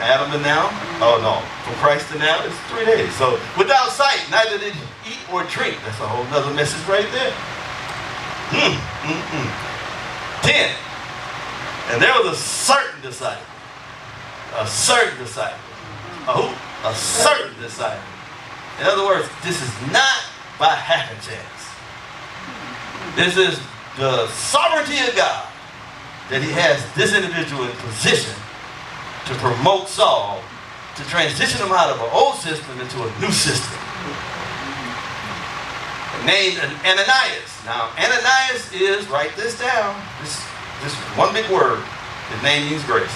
Adam to now, oh no, from Christ to now, it's 3 days. So without sight, neither did he eat or drink. That's a whole nother message right there. 10. And there was a certain disciple. A certain disciple. A who? A certain disciple. In other words, this is not by happenstance. This is the sovereignty of God that he has this individual in position to promote Saul, to transition him out of an old system into a new system. Named Ananias. Now, Ananias is, write this down, this one big word. His name means grace.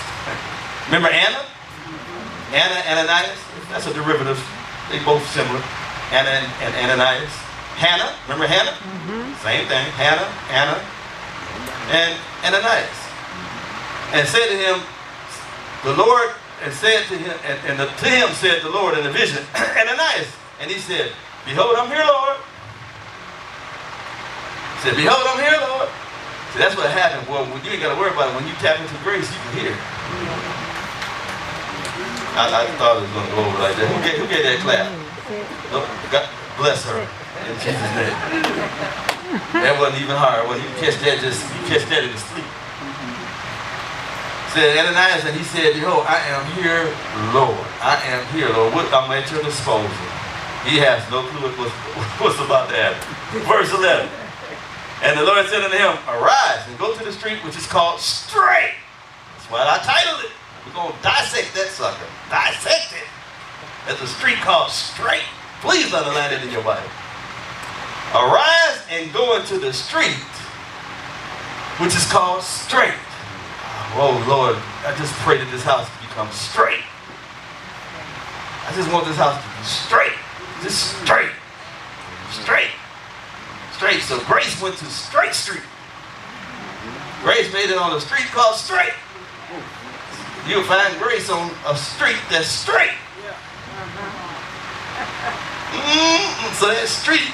Remember Anna? Anna, Ananias? That's a derivative. They both similar. Anna and Ananias. Hannah, remember Hannah? Same thing. Hannah, Anna, and Ananias. And said to him, the Lord, and said to him, and to him said the Lord in a vision, Ananias. And he said, behold, I'm here, Lord. He said, behold, I'm here, Lord. See, that's what happened. Well, you ain't got to worry about it. When you tap into grace, you can hear. I thought it was going to go over like that. Who gave that clap? Oh, God bless her. In Jesus' name. That wasn't even hard. When you catch that, you catch that in the sleep. Said Ananias, and he said, behold, I am here, Lord. I am here, Lord. I'm at your disposal. He has no clue what's about to happen. Verse 11. And the Lord said unto him, arise and go to the street which is called Straight. That's why I titled it. We're going to dissect that sucker. Dissect it. There's a street called Straight. Please underline it in your Bible. Arise and go into the street which is called Straight. Oh Lord, I just pray that this house become straight. I just want this house to be straight. Just straight. Straight. Straight. So Grace went to Straight Street. Grace made it on a street called Straight. You'll find Grace on a street that's straight. So that street.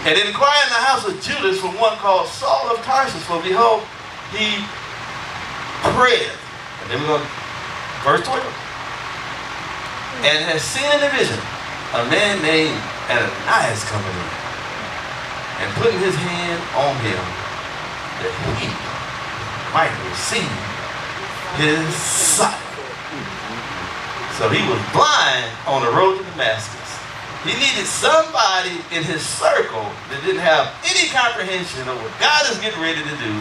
And inquire in the house of Judas for one called Saul of Tarsus, for behold, he prayed. And then we're going to verse 12. And has seen in a vision a man named Ananias coming in and putting his hand on him that he might receive his sight. So he was blind on the road to Damascus. He needed somebody in his circle that didn't have any comprehension of what God is getting ready to do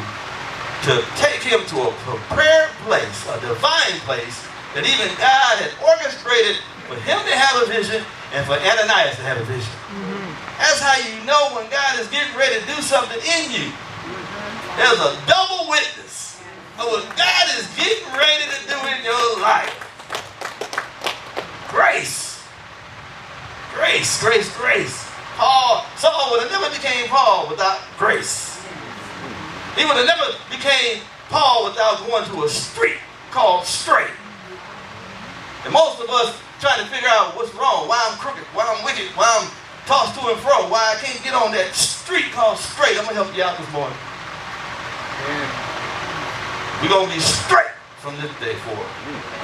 to take him to a prepared place, a divine place, that even God had orchestrated for him to have a vision and for Ananias to have a vision. That's how you know when God is getting ready to do something in you. There's a double witness of what God is getting ready to do in your life. Grace. Grace, grace, grace. Saul would have never became Paul without grace. He would have never became Paul without going to a street called Straight. And most of us trying to figure out what's wrong, why I'm crooked, why I'm wicked, why I'm tossed to and fro, why I can't get on that street called Straight. I'm going to help you out this morning. We're going to be straight from this day forward.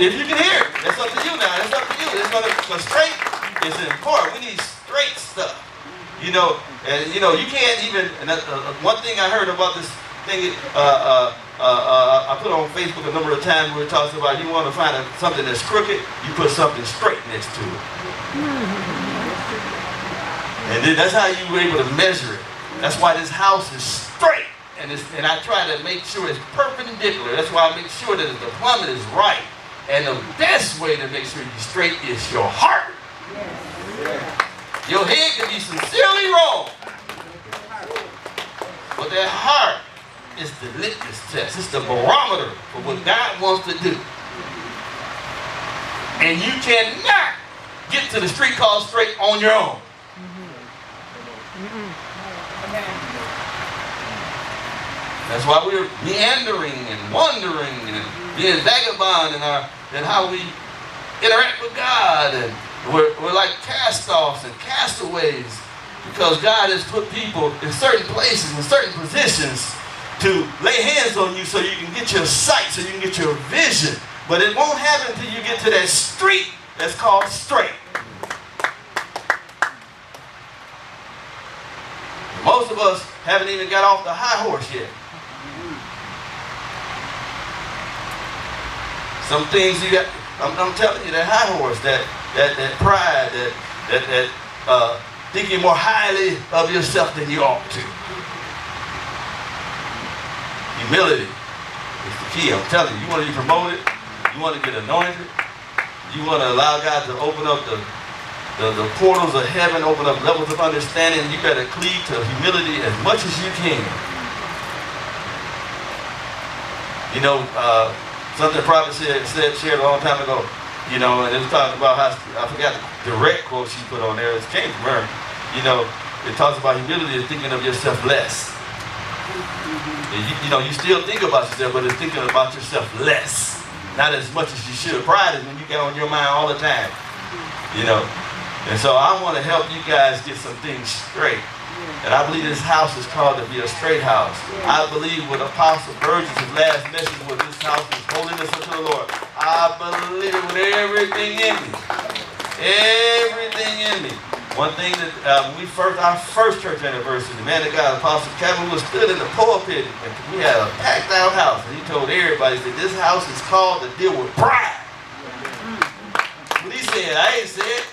If you can hear it, that's up to you now. That's up to you. Because straight is important. We need straight stuff. You know, and you know, you can't even, and one thing I heard about this thing, I put on Facebook a number of times where it talks about you want to find something that's crooked, you put something straight next to it. And then that's how you were able to measure it. That's why this house is straight. And I try to make sure it's perpendicular. That's why I make sure that the plumbing is right. And the best way to make sure you're straight is your heart. Your head can be sincerely wrong. But that heart is the litmus test. It's the barometer for what God wants to do. And you cannot get to the street called Straight on your own. That's why we're meandering and wandering and being vagabond in how we interact with God. And we're like cast-offs and castaways because God has put people in certain places, in certain positions to lay hands on you so you can get your sight, so you can get your vision. But it won't happen until you get to that street that's called straight. Most of us haven't even got off the high horse yet. Some things you got, I'm telling you, that high horse, that pride, that thinking more highly of yourself than you ought to. Humility is the key. I'm telling you, you want to be promoted, you want to get anointed, you want to allow God to open up the portals of heaven, open up levels of understanding, you better cleave to humility as much as you can. You know, something the prophet shared a long time ago, you know, and it was talking about how, I forgot the direct quote she put on there, it came from her. You know, it talks about humility is thinking of yourself less. You know, you still think about yourself, but it's thinking about yourself less. Not as much as you should. Pride is when you get on your mind all the time. You know. And so I want to help you guys get some things straight. And I believe this house is called to be a straight house. I believe what Apostle Burgess' last message was, this house is holiness unto the Lord. I believe it with everything in me. Everything in me. One thing that our first church anniversary, the man of God, Apostle Kevin, was stood in the pulpit, and we had a packed out house, and he told everybody, he said, this house is called to deal with pride. What he said, I ain't said.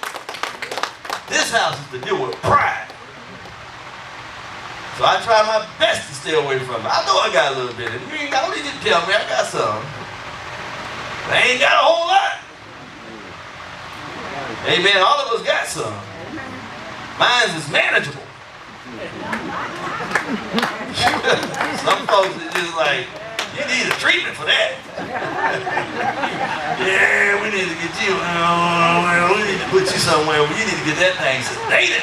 This house is to deal with pride. So I try my best to stay away from it. I know I got a little bit, and you ain't got, don't need to tell me I got some. I ain't got a whole lot. Amen, all of us got some. Mine is manageable. Some folks are just like, you need a treatment for that. Yeah, we need to get you, we need to put you somewhere where you need to get that thing sedated.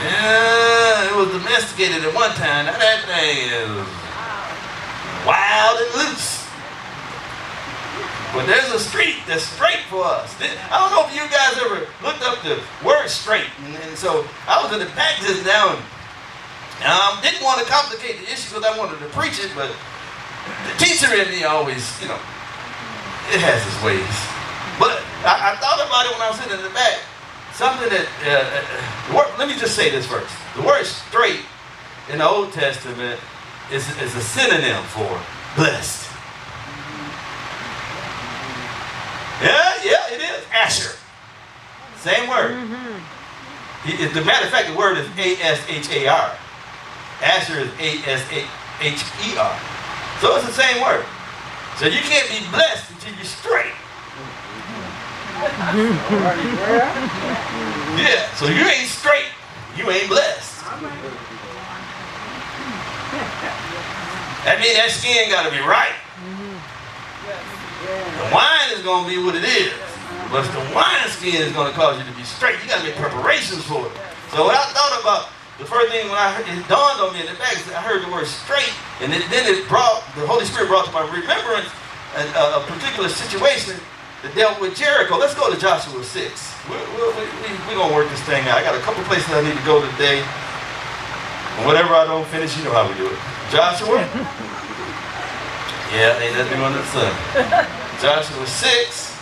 Yeah, it was domesticated at one time. Now that thing is wild and loose. But there's a street that's straight for us. I don't know if you guys ever looked up the word straight. And so I was in the back just now and didn't want to complicate the issue because I wanted to preach it, but the teacher in me always, you know, it has its ways. But I thought about it when I was sitting in the back. Something that, let me just say this first. The word straight in the Old Testament is a synonym for blessed. Yeah, it is. Asher. Same word. As a matter of fact, the word is A-S-H-A-R. Asher is A-S-H-E-R. So it's the same word. So you can't be blessed until you're straight. Yeah, so you ain't straight, you ain't blessed. That means that skin got to be right. The wine is going to be what it is, but the wine skin is going to cause you to be straight. You got to make preparations for it. So what I thought about, the first thing when it dawned on me in the back, I heard the word straight, and then the Holy Spirit brought to my remembrance a particular situation that dealt with Jericho. Let's go to Joshua 6. We're going to work this thing out. I got a couple places I need to go today. And whatever I don't finish, you know how we do it. Joshua? Yeah, ain't nothing under the sun. Joshua 6.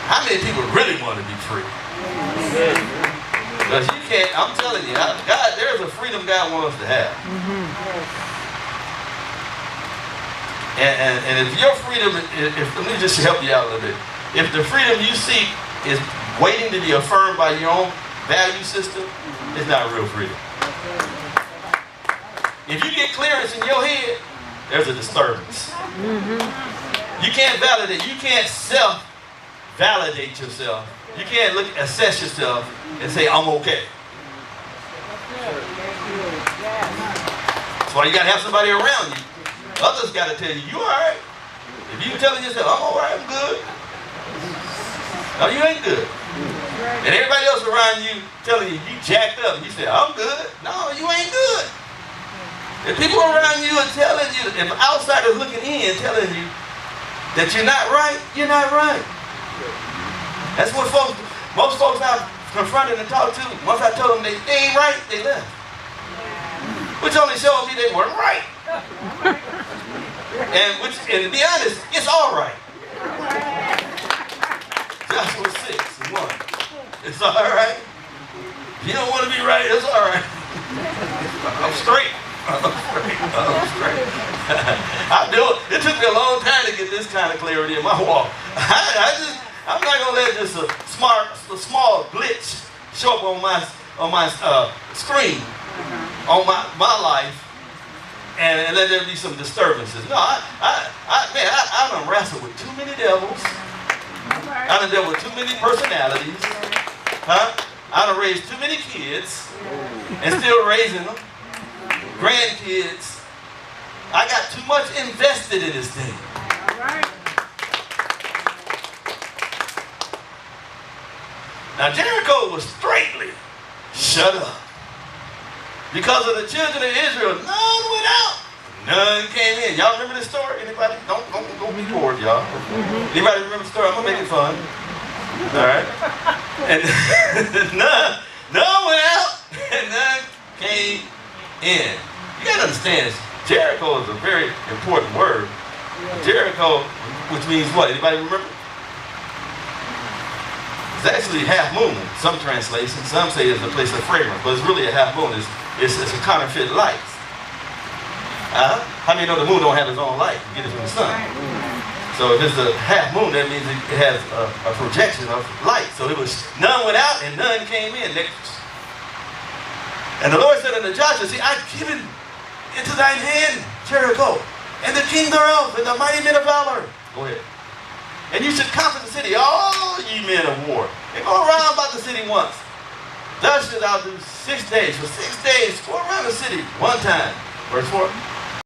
How many people really want to be free? Because you can't, I'm telling you, God, there's a freedom God wants us to have. And if your freedom, let me just help you out a little bit. If the freedom you seek is waiting to be affirmed by your own value system, it's not real freedom. If you get clearance in your head, there's a disturbance. You can't validate, you can't self-validate yourself. You can't assess yourself and say, I'm okay. That's why you got to have somebody around you. Others got to tell you, you all right? If you telling yourself, I'm all right, I'm good. No, you ain't good. And everybody else around you telling you, you jacked up. And you say, I'm good. No, you ain't good. If people around you are telling you, if outsiders looking in telling you that you're not right, you're not right. That's what most folks have confronted and talked to. Once I told them they ain't right, they left. Which only showed me they weren't right. And to be honest, it's all right. Joshua 6:1. It's all right. If you don't want to be right, it's all right. I'm straight. I'm straight. I do it. It took me a long time to get this kind of clarity in my walk. I'm not gonna let just a small glitch show up on my screen on my life and let there be some disturbances. No, I done wrestled with too many devils. I done dealt with too many personalities. I done raised too many kids and still raising them. Grandkids. I got too much invested in this thing. Now Jericho was straightly shut up. Because of the children of Israel, none went out, none came in. Y'all remember this story? Anybody? Don't be bored, y'all. Anybody remember the story? I'm gonna make it fun. All right. And none went out and none came in. You gotta understand this. Jericho is a very important word. Jericho, which means what? Anybody remember? It's actually half moon. Some translations, some say it's a place of fragrance, but it's really a half moon. It's a counterfeit light. How many know the moon don't have its own light? You get it from the sun. So if it's a half moon, that means it has a projection of light. So it was none went out and none came in. And the Lord said unto Joshua, see, I've given into thine hand Jericho, and the king thereof, and the mighty men of valor. Go ahead. And you should comfort the city, all ye men of war. And go around about the city once. Thus shalt thou do 6 days. For 6 days, go around the city one time. Verse 4.